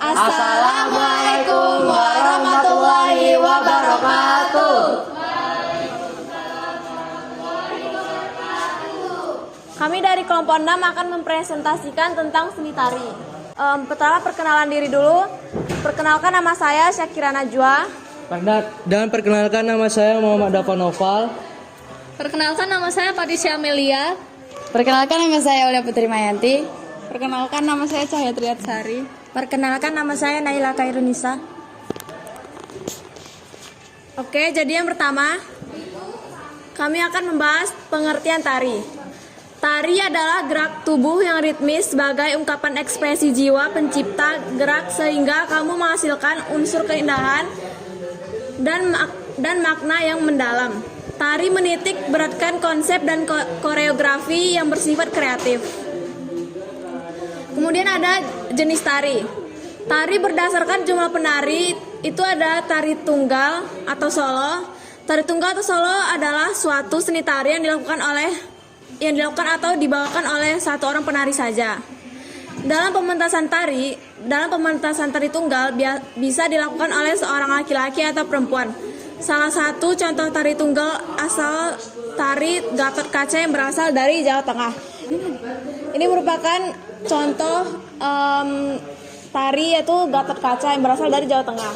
Assalamualaikum warahmatullahi wabarakatuh. Kami dari kelompok 6 akan mempresentasikan tentang seni tari. Pertama perkenalan diri dulu. Perkenalkan, nama saya Syakira Najwa. Dan perkenalkan, nama saya Muhammad Dava Noval. Perkenalkan, nama saya Patricia Amelia. Perkenalkan, nama saya Aulia Putri Mayanti. Perkenalkan, nama saya Cahaya Triatsari. Perkenalkan, nama saya Naila Kairunisa. Oke, jadi yang pertama kami akan membahas pengertian tari. Tari adalah gerak tubuh yang ritmis sebagai ungkapan ekspresi jiwa pencipta gerak sehingga kamu menghasilkan unsur keindahan dan makna yang mendalam. Tari menitik beratkan konsep dan koreografi yang bersifat kreatif. Kemudian ada jenis tari. Tari berdasarkan jumlah penari, itu ada tari tunggal atau solo. Tari tunggal atau solo adalah suatu seni tari yang dilakukan atau dibawakan oleh satu orang penari saja. Dalam pementasan tari tunggal bisa dilakukan oleh seorang laki-laki atau perempuan. Salah satu contoh tari tunggal asal tari Gatot Kaca yang berasal dari Jawa Tengah. Ini merupakan contoh tari yaitu Gatot Kaca yang berasal dari Jawa Tengah.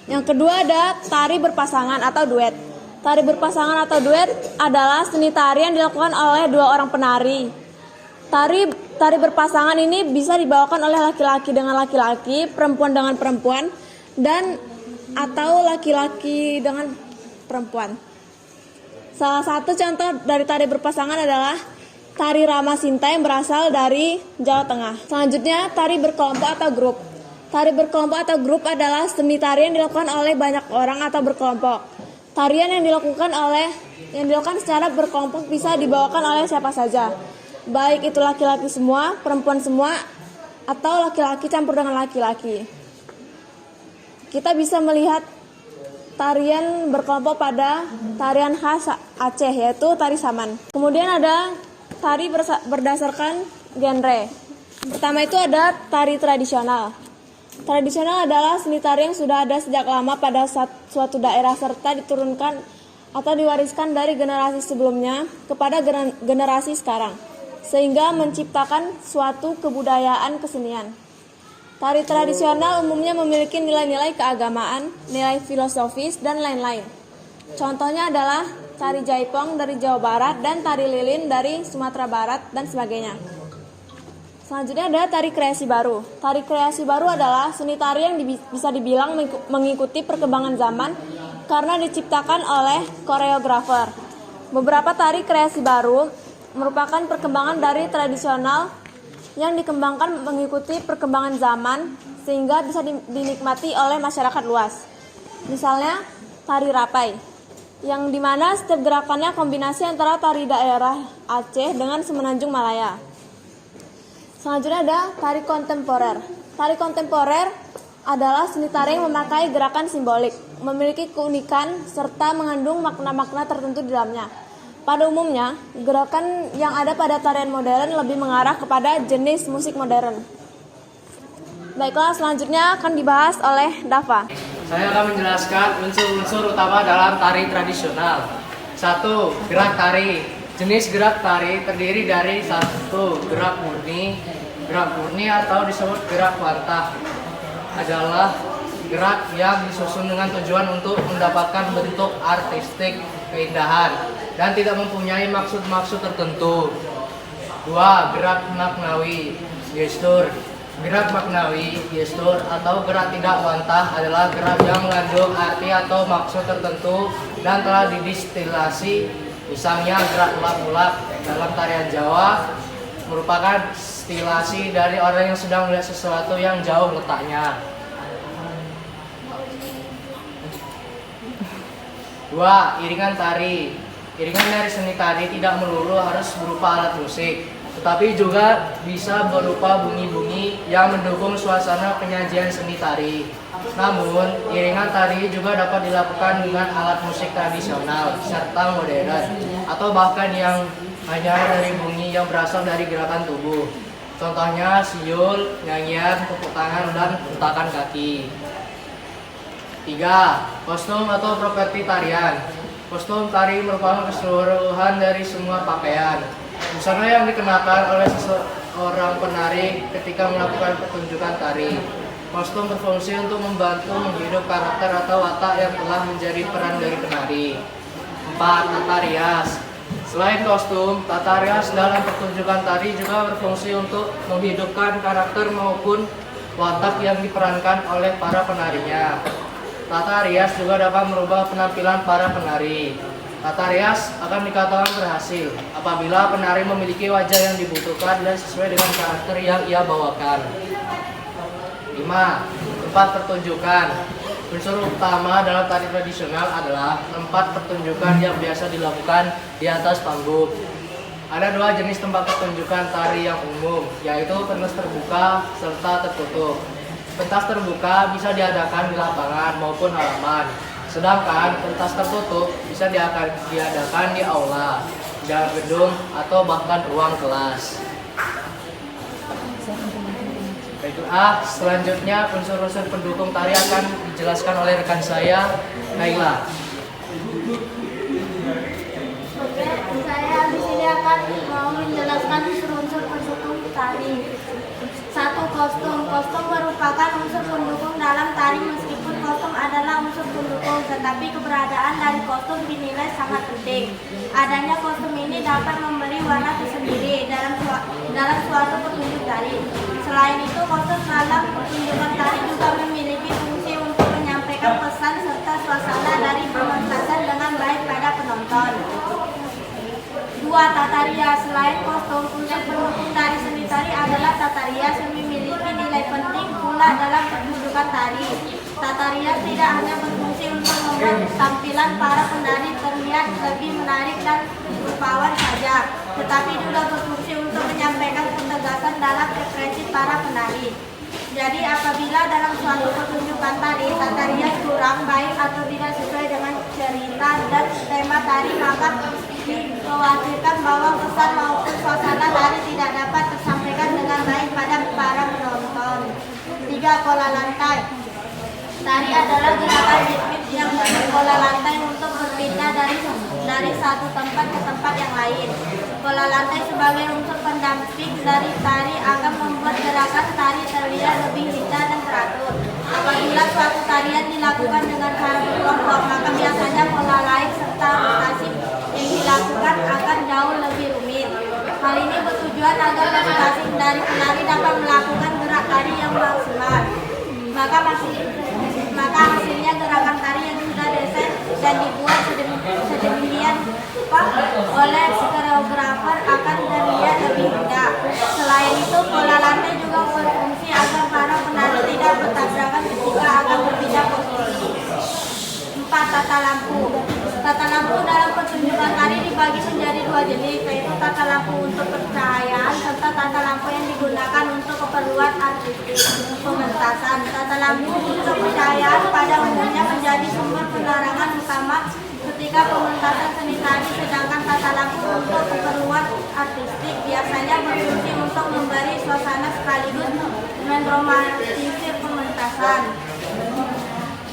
Yang kedua ada tari berpasangan atau duet. Tari berpasangan atau duet adalah seni tari yang dilakukan oleh dua orang penari. Tari berpasangan ini bisa dibawakan oleh laki-laki dengan laki-laki, perempuan dengan perempuan, atau laki-laki dengan perempuan. Salah satu contoh dari tari berpasangan adalah tari Rama Sinta yang berasal dari Jawa Tengah. Selanjutnya, tari berkelompok atau grup. Tari berkelompok atau grup adalah seni tari yang dilakukan oleh banyak orang atau berkelompok. Tarian yang dilakukan secara berkelompok bisa dibawakan oleh siapa saja, baik itu laki-laki semua, perempuan semua, atau laki-laki campur dengan laki-laki. Kita bisa melihat tarian berkelompok pada tarian khas Aceh, yaitu tari Saman. Kemudian ada tari berdasarkan genre. Pertama itu ada tari tradisional. Tradisional adalah seni tari yang sudah ada sejak lama pada suatu daerah serta diturunkan atau diwariskan dari generasi sebelumnya kepada generasi sekarang, sehingga menciptakan suatu kebudayaan kesenian. Tari tradisional umumnya memiliki nilai-nilai keagamaan, nilai filosofis, dan lain-lain. Contohnya adalah tari Jaipong dari Jawa Barat dan tari Lilin dari Sumatera Barat dan sebagainya. Selanjutnya ada tari kreasi baru. Tari kreasi baru adalah seni tari yang bisa dibilang mengikuti perkembangan zaman karena diciptakan oleh koreografer. Beberapa tari kreasi baru merupakan perkembangan dari tradisional yang dikembangkan mengikuti perkembangan zaman sehingga bisa dinikmati oleh masyarakat luas. Misalnya tari Rapai, yang dimana setiap gerakannya kombinasi antara tari daerah Aceh dengan Semenanjung Malaya. Selanjutnya ada tari kontemporer. Tari kontemporer adalah seni tari yang memakai gerakan simbolik, memiliki keunikan serta mengandung makna-makna tertentu di dalamnya. Pada umumnya, gerakan yang ada pada tarian modern lebih mengarah kepada jenis musik modern. Baiklah, selanjutnya akan dibahas oleh Dava. Saya akan menjelaskan unsur-unsur utama dalam tari tradisional. 1. Gerak tari. Jenis gerak tari terdiri dari 1. Gerak murni. Gerak murni atau disebut gerak wantah adalah gerak yang disusun dengan tujuan untuk mendapatkan bentuk artistik keindahan dan tidak mempunyai maksud-maksud tertentu. 2. Gerak maknawi, gestur. Gerak maknawi, gestur atau gerak tidak wantah adalah gerak yang mengandung arti atau maksud tertentu dan telah didistilasi. Misalnya gerak ulap-ulap dalam tarian Jawa merupakan stilasi dari orang yang sedang melihat sesuatu yang jauh letaknya. 2. Iringan tari. Iringan dari seni tari tidak melulu harus berupa alat musik, tetapi juga bisa berupa bunyi-bunyi yang mendukung suasana penyajian seni tari. Namun, iringan tari juga dapat dilakukan dengan alat musik tradisional serta modern, atau bahkan yang hanya dari bunyi yang berasal dari gerakan tubuh. Contohnya siul, nyanyian, tepuk tangan, dan hentakan kaki. 3. Kostum atau properti tarian. Kostum tari merupakan keseluruhan dari semua pakaian. Busana yang dikenakan oleh seseorang penari ketika melakukan pertunjukan tari. Kostum berfungsi untuk membantu menghidup karakter atau watak yang telah menjadi peran dari penari. 4. Tata rias. Selain kostum, tata rias dalam pertunjukan tari juga berfungsi untuk menghidupkan karakter maupun watak yang diperankan oleh para penarinya. Tata rias juga dapat merubah penampilan para penari. Tata rias akan dikatakan berhasil apabila penari memiliki wajah yang dibutuhkan dan sesuai dengan karakter yang ia bawakan. 5. Tempat pertunjukan. Unsur utama dalam tari tradisional adalah tempat pertunjukan yang biasa dilakukan di atas panggung. Ada 2 jenis tempat pertunjukan tari yang umum, yaitu pentas terbuka serta tertutup. Pentas terbuka bisa diadakan di lapangan maupun halaman, sedangkan pentas tertutup bisa diadakan di aula, dalam gedung, atau bahkan ruang kelas. Baiklah, selanjutnya unsur-unsur pendukung tari akan dijelaskan oleh rekan saya, Naila. Oke, saya di sini akan mau menjelaskan unsur-unsur pendukung tari. 1. Kostum. Kostum merupakan unsur pendukung dalam tari. Meskipun kostum adalah unsur pendukung, tetapi keberadaan dari kostum dinilai sangat penting. Adanya kostum ini dapat memberi warna tersendiri dalam suatu pertunjukan tari. Selain itu, kostum dalam pertunjukan tari juga memiliki fungsi untuk menyampaikan pesan serta suasana dari pementasan dengan baik pada penonton. 2. Tata rias. Selain kostum, unsur pendukung dari seni tari adalah tata rias yang memiliki nilai penting pula dalam pertunjukan tari. Tata rias tidak hanya berfungsi untuk membuat tampilan para penari terlihat lebih menarik dan rupawan saja, tetapi juga berfungsi untuk menyampaikan ketegasan dalam ekspresi para penari. Jadi apabila dalam suatu pertunjukan tari, tata rias kurang baik atau tidak sesuai dengan cerita dan tema tari, maka dikhawatirkan bahwa pesan maupun suasana tari tidak dapat tersampaikan dengan baik pada para penonton. 3. Pola lantai. Tari adalah gerakan ritmik yang berpola lantai untuk berpindah dari satu tempat ke tempat yang lain. Pola lantai sebagai unsur pendamping dari tari akan membuat gerakan tari terlihat lebih lincah dan teratur. Apabila suatu tarian dilakukan dengan cara berkelompok, maka biasanya pola lain serta rotasi yang dilakukan akan jauh lebih rumit. Hal ini bertujuan agar masing-masing dari penari dapat melakukan gerak tari yang maksimal. Maka hasilnya gerakan tari yang sudah desain dan dibuat sedemikian rupa oleh koreografer akan terlihat lebih indah. Selain itu, pola lantai juga berfungsi agar para penari tidak bertabrakan ketika akan berpindah posisi. 4. Tata lampu. Tata lampu dalam pertunjukan tari dibagi menjadi 2 jenis, yaitu tata lampu untuk pencahayaan serta tata lampu yang digunakan untuk keperluan artistik pementasan. Tata lampu untuk pencahayaan pada umumnya menjadi sumber penerangan utama ketika pementasan seni tari, sedangkan tata lampu untuk keperluan artistik biasanya berfungsi untuk memberi suasana sekaligus menromantisir pementasan.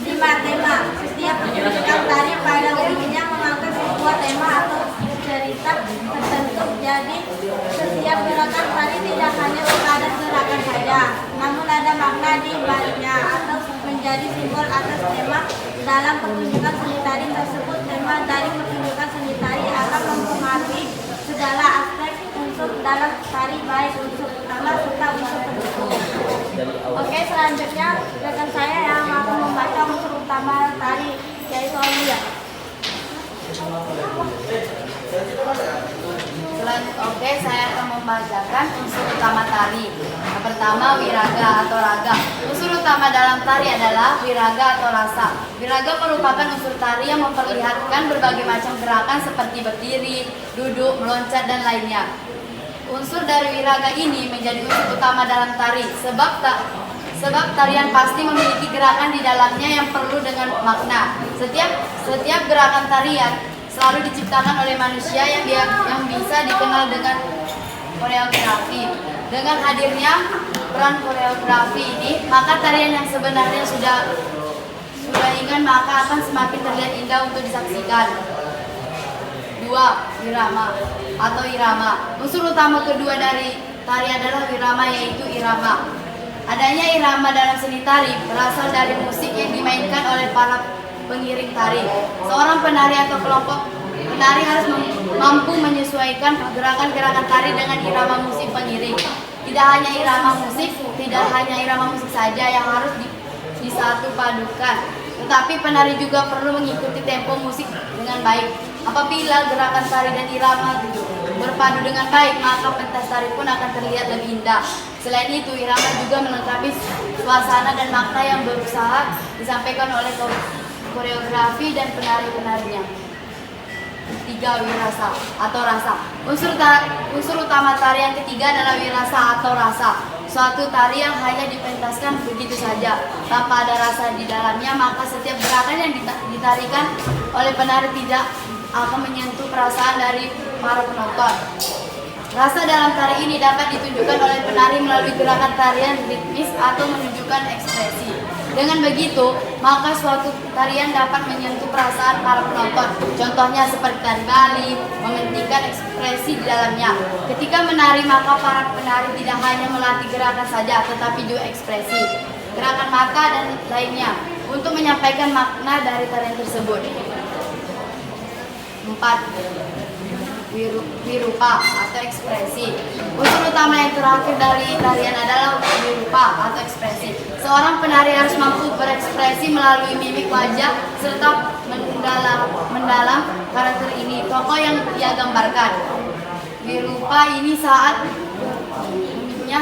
5. Tema. Setiap pertunjukan tari pada umumnya mengangkat sebuah tema atau cerita tertentu. Jadi setiap gerakan tari tidak hanya sekadar gerakan saja, namun ada makna di baliknya atau menjadi simbol atas tema dalam pertunjukan seni tari tersebut. Tema dari pertunjukan seni tari akan mempengaruhi segala aspek unsur dalam tari, baik unsur utama serta unsur pendukung. Oke, selanjutnya rekan saya yang akan membaca unsur utama tari, yaitu Aulia. Oke, saya akan membacakan unsur utama tari. Yang pertama, wiraga atau raga. Unsur utama dalam tari adalah wiraga atau rasa. Wiraga merupakan unsur tari yang memperlihatkan berbagai macam gerakan seperti berdiri, duduk, meloncat, dan lainnya. Unsur dari wiraga ini menjadi unsur utama dalam tari sebab tarian pasti memiliki gerakan di dalamnya yang perlu dengan makna. Setiap gerakan tarian selalu diciptakan oleh manusia yang bisa dikenal dengan koreografi. Dengan hadirnya peran koreografi ini, maka tarian yang sebenarnya sudah ingat maka akan semakin terlihat indah untuk disaksikan. 2. Irama atau irama. Unsur utama kedua dari tari adalah irama, yaitu irama. Adanya irama dalam seni tari berasal dari musik yang dimainkan oleh para pengiring tari. Seorang penari atau kelompok penari harus mampu menyesuaikan gerakan-gerakan tari dengan irama musik pengiring. Tidak hanya irama musik saja yang harus disatu padukan, tetapi penari juga perlu mengikuti tempo musik dengan baik. Apabila gerakan tari dan irama berpadu dengan baik, maka pentas tari pun akan terlihat lebih indah. Selain itu, irama juga melengkapi suasana dan makna yang berusaha disampaikan oleh koreografi dan penari-penarinya. 3. Wirasa atau rasa. Unsur utama tari yang ketiga adalah wirasa atau rasa. Suatu tari yang hanya dipentaskan begitu saja tanpa ada rasa di dalamnya, maka setiap gerakan yang ditarikan oleh penari tidak akan menyentuh perasaan dari para penonton. Rasa dalam tari ini dapat ditunjukkan oleh penari melalui gerakan tarian ritmis atau menunjukkan ekspresi. Dengan begitu, maka suatu tarian dapat menyentuh perasaan para penonton. Contohnya seperti tari Bali, mementingkan ekspresi di dalamnya. Ketika menari, maka para penari tidak hanya melatih gerakan saja, tetapi juga ekspresi, gerakan mata dan lainnya untuk menyampaikan makna dari tarian tersebut. 4. Wirupa atau ekspresi. Unsur utama yang terakhir dari tarian adalah wirupa atau ekspresi. Seorang penari harus mampu berekspresi melalui mimik wajah serta mendalam karakter ini, tokoh yang ia gambarkan. Wirupa ini saat mimiknya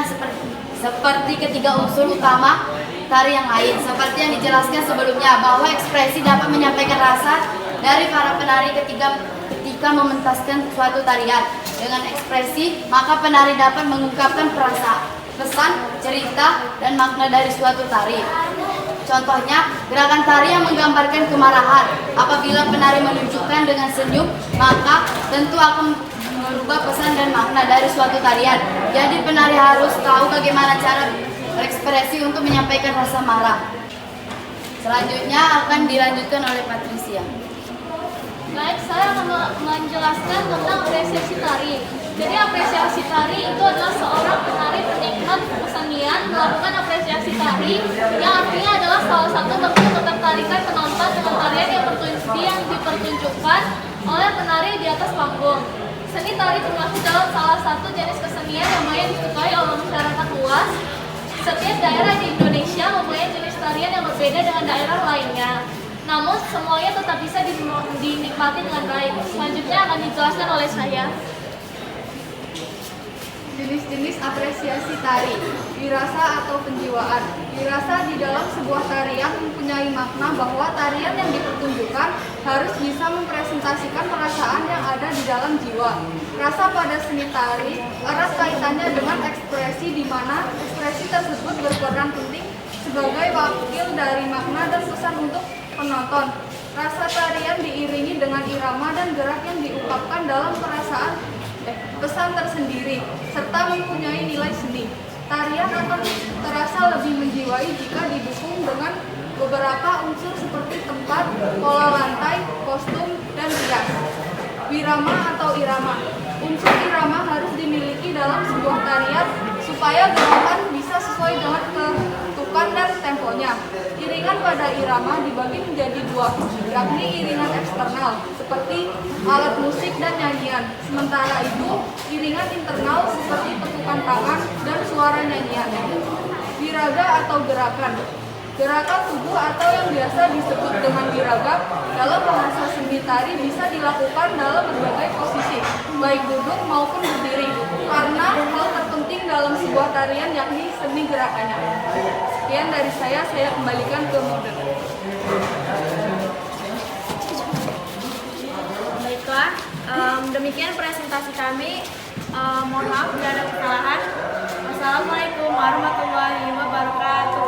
seperti ketiga unsur utama tari yang lain. Seperti yang dijelaskan sebelumnya, bahwa ekspresi dapat menyampaikan rasa dari para penari ketika mementaskan suatu tarian. Dengan ekspresi, maka penari dapat mengungkapkan pesan, cerita, dan makna dari suatu tari. Contohnya, gerakan tari yang menggambarkan kemarahan. Apabila penari menunjukkan dengan senyum, maka tentu akan merubah pesan dan makna dari suatu tarian. Jadi penari harus tahu bagaimana cara berekspresi untuk menyampaikan rasa marah. Selanjutnya akan dilanjutkan oleh Patricia. Baik, saya akan menjelaskan tentang apresiasi tari. Jadi apresiasi tari itu adalah seorang penari penikmat kesenian melakukan apresiasi tari, yang artinya adalah salah satu bentuk ketertarikan penonton dengan tarian yang dipertunjukkan oleh penari di atas panggung. Seni tari termasuk dalam salah satu jenis kesenian yang banyak disukai oleh masyarakat luas. Setiap daerah di Indonesia mempunyai jenis tarian yang berbeda dengan daerah lainnya. Namun semuanya tetap bisa dinikmati dengan baik. Selanjutnya akan dijelaskan oleh saya. Jenis-jenis apresiasi tari. Wirasa atau penjiwaan. Wirasa di dalam sebuah tarian mempunyai makna bahwa tarian yang dipertunjukkan harus bisa mempresentasikan perasaan yang ada di dalam jiwa. Rasa pada seni tari erat kaitannya dengan ekspresi, di mana ekspresi tersebut berperan penting sebagai wakil dari makna dan pesan untuk penonton. Rasa tarian diiringi dengan irama dan gerak yang diungkapkan dalam pesan tersendiri, serta mempunyai nilai seni. Tarian akan terasa lebih menjiwai jika didukung dengan beberapa unsur seperti tempat, pola lantai, kostum, dan rias. Wirama atau irama. Unsur irama harus dimiliki dalam sebuah tarian supaya gerakan bisa sesuai dengan ketukan dan temponya. Iringan pada irama dibagi menjadi dua, yakni iringan eksternal seperti alat musik dan nyanyian. Sementara itu, iringan internal seperti tepukan tangan dan suara nyanyian. Wiraga atau gerakan. Gerakan tubuh atau yang biasa disebut dengan wiraga dalam bahasa seni tari bisa dilakukan dalam berbagai posisi, baik duduk maupun berdiri, karena hal terpenting dalam sebuah tarian yakni seni gerakannya. Sekian dari saya kembalikan ke moderator. Baiklah, demikian presentasi kami. Mohon maaf bila ada kesalahan. Wassalamualaikum warahmatullahi wabarakatuh.